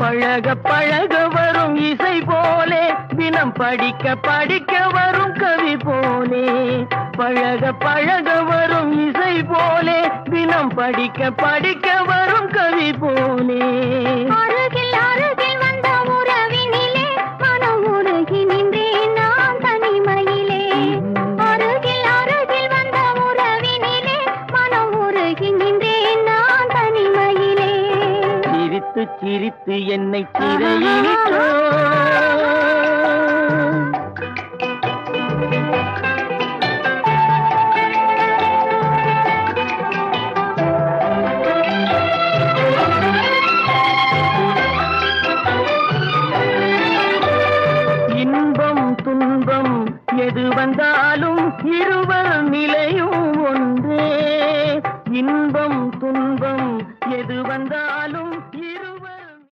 பழக பழக வரும் இசை போலே தினம் படிக்க படிக்க வரும் கவி போலே பழக பழக வரும் இசை போலே தினம் படிக்க படிக்க வரும் கவி போலே அருகில் அருகில் வந்த உறவினிலே மனம் உருகி நின்றேன் நான் தனிமையிலே அருகில் அருகில் வந்த உறவினிலே மனம் உருகி நின்றேன் நான் தனிமையிலே சிரித்து சிரித்து என்னை சிறையிட்டோ இன்பம் துன்பம் எது வந்தாலும் இருவர் நிலையும் ஒன்றே இன்பம் துன்பம் எது வந்தாலும்